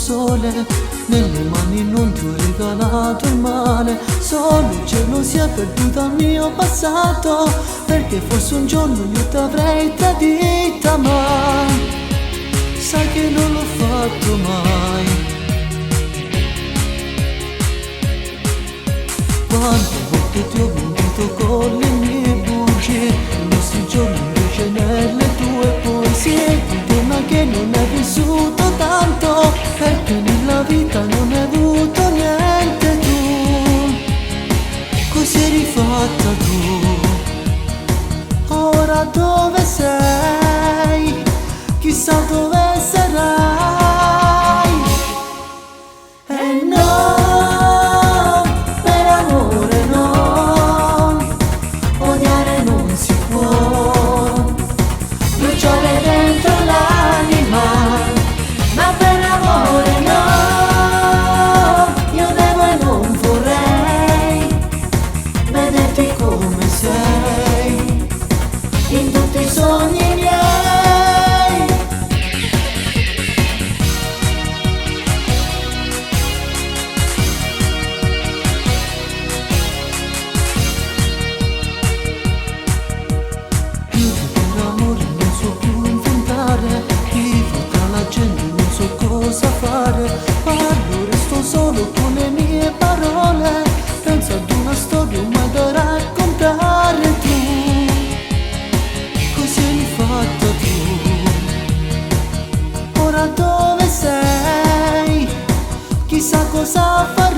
sole, nelle mani non ti ho regalato il male, solo gelosia perduta al mio passato, perché forse un giorno io t'avrei tradita, ma sai che non l'ho fatto mai. Quante volte ti ho vinto con le mie bugie, i nostri giorni invece nelle tue poesie, un tema che non hai vissuto tanto, perché nella vita non hai avuto niente tu, così eri fatta tu. Ora dove sei? Chissà dove sarai. E no, per amore no, odiare non si può, bruciare dentro l'anima, ma per amore no, io devo e non vorrei vederti come sei, in tutti i sogni miei. Cosa fare? Parlo, resto solo con le mie parole, penso ad una storia mai da raccontare tu, così eri fatta tu. Ora dove sei? Chissà cosa fare.